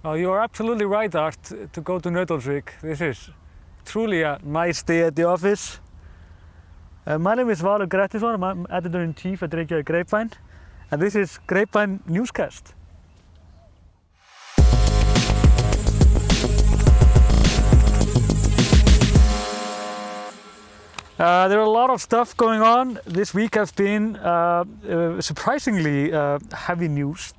Oh, you are absolutely right, Art, to go to Nauthólsvík. This is truly a nice day at the office. My name is Valur Grettisson. I'm editor-in-chief at Reykjavík Grapevine, and this is Grapevine Newscast. There are a lot of stuff going on. This week has been surprisingly heavy news.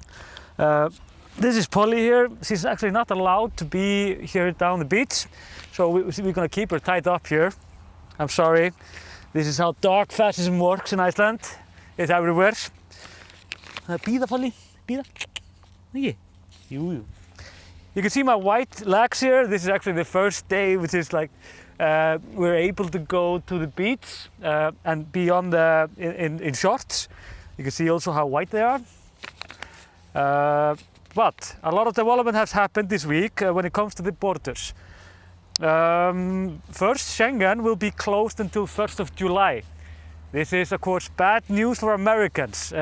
This is Polly here. She's actually not allowed to be here down the beach, so we're going to keep her tied up here. I'm sorry. This is how dark fascism works in Iceland. It's everywhere. Bíða, Polly. Bíða. Ekki? Jú. You can see my white legs here. This is actually the first day, which is like we're able to go to the beach and be on in shorts. You can see also how white they are. But a lot of development has happened this week when it comes to the borders. First, Schengen will be closed until 1st of July. This is, of course, bad news for Americans.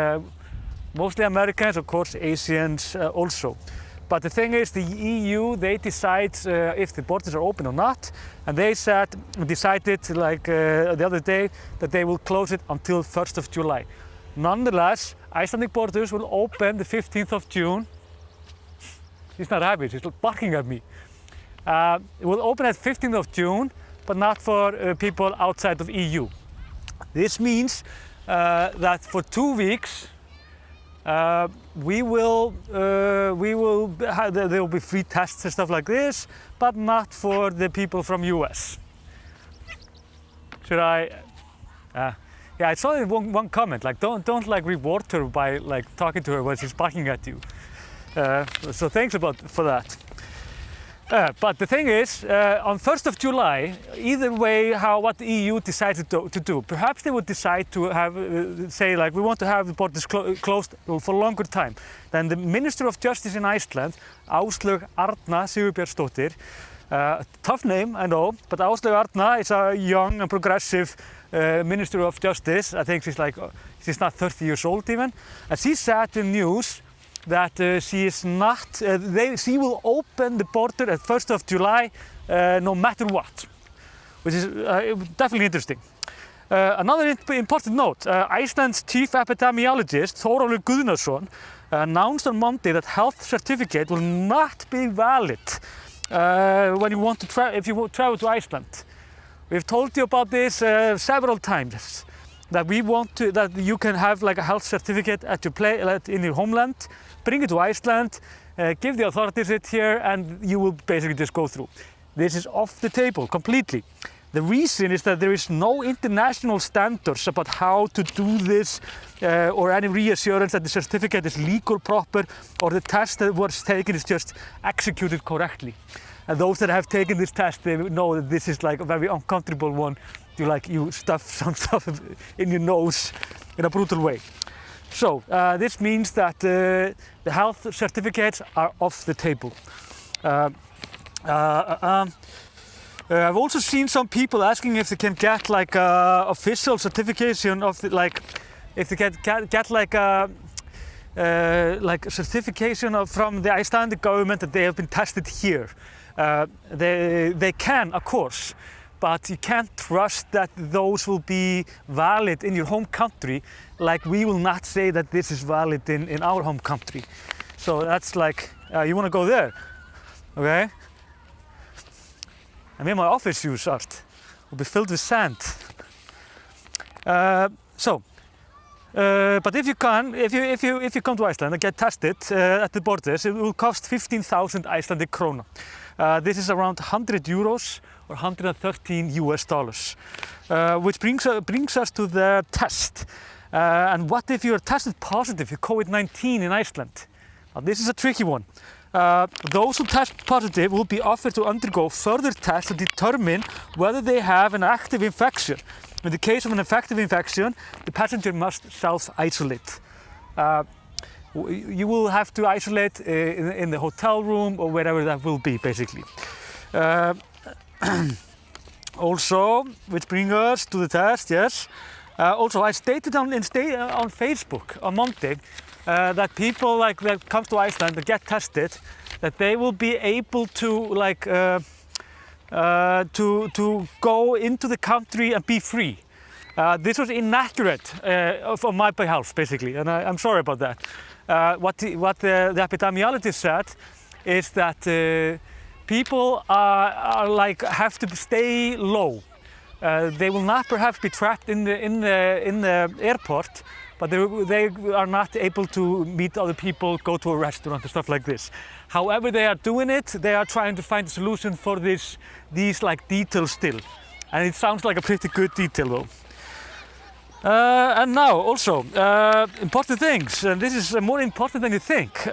Mostly Americans, of course, Asians also. But the thing is, the EU, they decide if the borders are open or not. And they decided like the other day that they will close it until 1st of July. Nonetheless, Icelandic borders will open the 15th of June. He's not happy, he's barking at me. It will open at 15th of June, but not for people outside of EU. This means that for 2 weeks, there will be free tests and stuff like this, but not for the people from US. Should I? Yeah, I saw in one comment, like don't like reward her by like talking to her when she's barking at you. So thanks for that. But the thing is, on 1st of July, either way, what the EU decides to do, perhaps they would decide to have, say, like, we want to have the borders closed for a longer time. Then the Minister of Justice in Iceland, Áslaug Arna Sigurbjörnsdóttir, tough name, I know, but Áslaug Arna is a young and progressive Minister of Justice. I think she's not 30 years old even, and she said in news that she will open the border at 1st of July no matter what, which is definitely interesting. Another important note, Iceland's chief epidemiologist, Þórólfur Guðnason, announced on Monday that health certificate will not be valid when you want to if you travel to Iceland. We've told you about this several times, that that you can have like a health certificate in your homeland, bring it to Iceland, give the authorities it here, and you will basically just go through. This is off the table completely. The reason is that there is no international standards about how to do this or any reassurance that the certificate is legal, proper, or the test that was taken is just executed correctly. And those that have taken this test, they know that this is like a very uncomfortable one. You stuff some stuff in your nose in a brutal way. So this means that the health certificates are off the table. I've also seen some people asking if they can get like official certification of if they can get like certification from the Icelandic government that they have been tested here. They can, of course. But you can't trust that those will be valid in your home country, like we will not say that this is valid in our home country. So that's like, you want to go there, okay? I mean, my office shoes, Art, will be filled with sand. But if you come to Iceland and get tested at the borders, it will cost 15,000 Icelandic krona. This is around 100 euros or $113 US, which brings us to the test. And what if you're tested positive for COVID-19 in Iceland? Now, this is a tricky one. Those who test positive will be offered to undergo further tests to determine whether they have an active infection. In the case of an effective infection, the passenger must self-isolate. You will have to isolate in the hotel room or wherever that will be, basically. Also, which brings us to the test, yes. Also, I stated on Facebook on Monday that people that come to Iceland and get tested, that they will be able to like to go into the country and be free. This was inaccurate on my behalf, basically, and I'm sorry about that. What the epidemiologist said is that people are like have to stay low. They will not perhaps be trapped in the airport, but they are not able to meet other people, go to a restaurant and stuff like this. However they are doing it, they are trying to find a solution for these like details still. And it sounds like a pretty good detail though. And now also, important things, and this is more important than you think.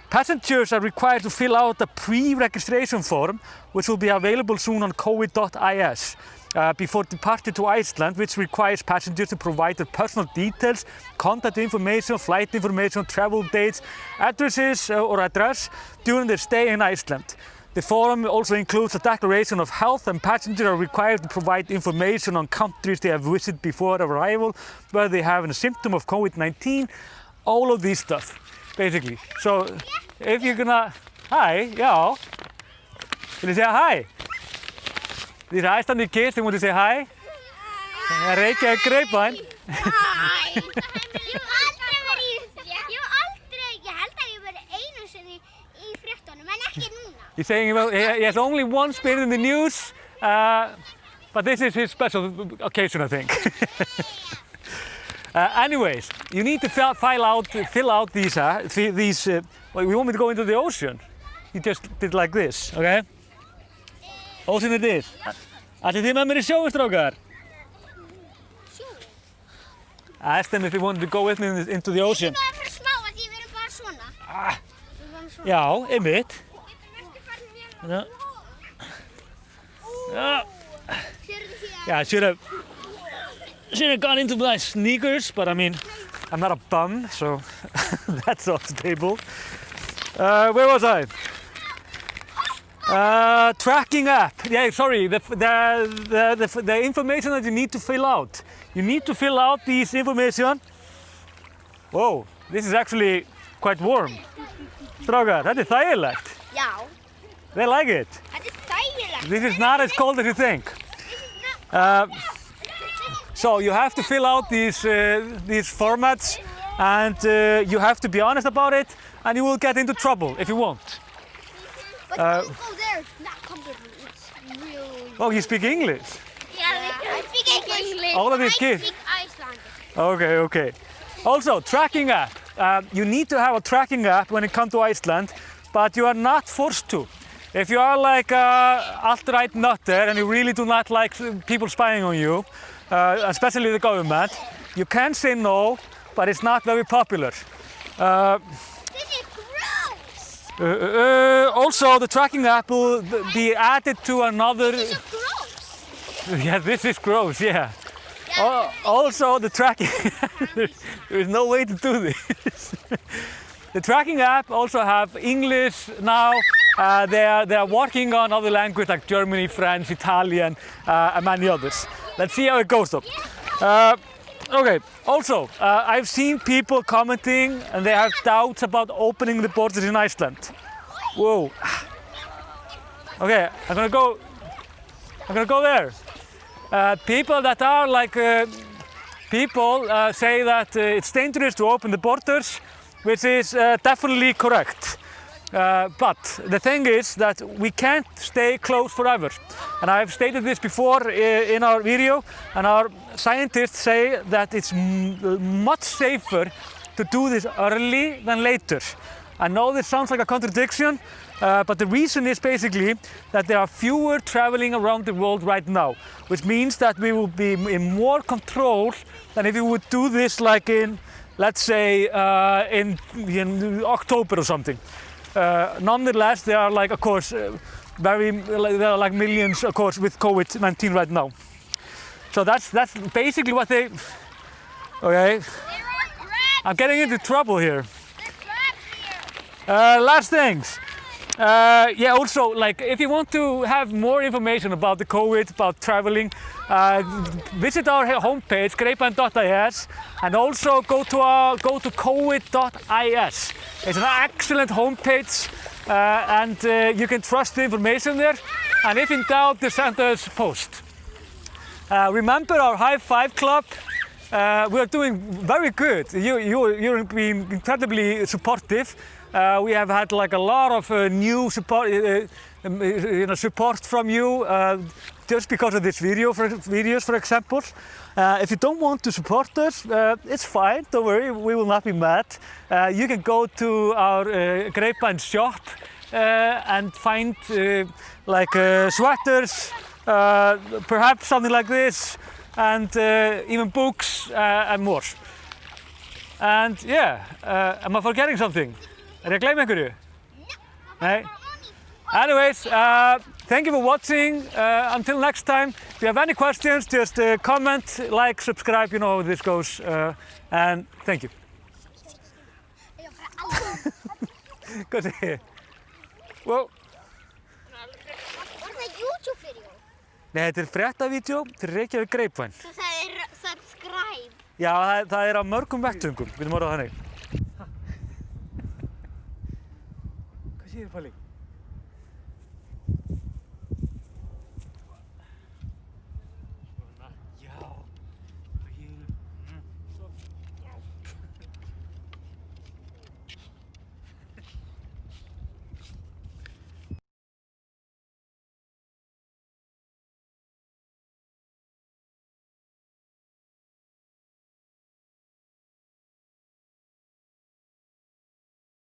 Passengers are required to fill out a pre-registration form, which will be available soon on covid.is. Before departure to Iceland, which requires passengers to provide their personal details, contact information, flight information, travel dates, addresses or address during their stay in Iceland. The form also includes a declaration of health, and passengers are required to provide information on countries they have visited before arrival, whether they have a symptom of COVID-19, all of this stuff, basically. So if you're gonna, hi, já, will you say hi? These Icelandic kids, they want to say hi. Reykjavík grapevine. Hi. Ég hef aldrei verið ég held að ég verið einu sinni í fréttunum, en ekki núna. He's saying, well, he has only once been in the news, but this is his special occasion, I think. Anyways, you need to fill out these, well, you want me to go into the ocean? You just did like this, okay? Ocean it is. Ætlið þið með mér í sjóinn, strákar? Sjóinn? I asked them if they wanted to go with me into the ocean. Við erum bara smá að því við erum bara svona. Já, einmitt. Ja. Yeah, I should have gone into my sneakers, but I mean, I'm not a bum, so that's off the table. Where was I? Tracking app. Yeah, sorry. The information that you need to fill out. You need to fill out this information. Whoa, this is actually quite warm. Strákar, þetta þægilegt. Já. They like it. Þetta þægilegt. This is not as cold as you think. So you have to fill out these formats, and you have to be honest about it, and you will get into trouble if you won't. But don't go there, it's not comfortable. It's really... Oh, you speak English? Yeah, I speak English. All of these kids? I speak Icelandic. Okay, okay. Also, tracking app. You need to have a tracking app when it comes to Iceland, but you are not forced to. If you are like alt-right nutter and you really do not like people spying on you, especially the government, you can say no, but it's not very popular. This is gross. Also, the tracking app will be added to another... This is gross. Yeah, this is gross, yeah. Also, the tracking... There's no way to do this. The tracking app also have English now. They are working on other languages like German, French, Italian, and many others. Let's see how it goes though. Okay, also, I've seen people commenting and they have doubts about opening the borders in Iceland. Whoa. Okay, I'm gonna go there. People that are like, people say that it's dangerous to open the borders, which is definitely correct. But the thing is that we can't stay closed forever. And I've stated this before in our video, and our scientists say that it's much safer to do this early than later. I know this sounds like a contradiction, but the reason is basically that there are fewer traveling around the world right now, which means that we will be in more control than if we would do this like in, let's say, in October or something. Nonetheless, there are like, of course, there are like millions, of course, with COVID-19 right now. So that's basically what they. Okay. I'm getting into trouble here. Last things. Yeah, also, like, if you want to have more information about the COVID, about traveling, visit our homepage, grapevine.is, and also go to covid.is. It's an excellent homepage. and you can trust the information there. And if in doubt, just send us a post. Remember our High Five Club. We are doing very good. You're being incredibly supportive. We have had like a lot of new support, support from you just because of this videos, for example. If you don't want to support us, it's fine. Don't worry, we will not be mad. You can go to our Grapevine shop and find sweaters, perhaps something like this, and even books and more. And yeah, am I forgetting something? Er ég að gleyma einhverju? Nei. Anyways, thank you for watching. Until next time, if you have any questions, just comment, like, subscribe, you know how this goes. And thank you. Hvað segir þið? Wow. Var það YouTube-vídeó? Nei, þetta fréttavídeó til Reykjavík Grapevine. Það sagði subscribe. Já, það á mörgum vettvöngum, við getum orðað þannig. Hvað segir þið, Palli?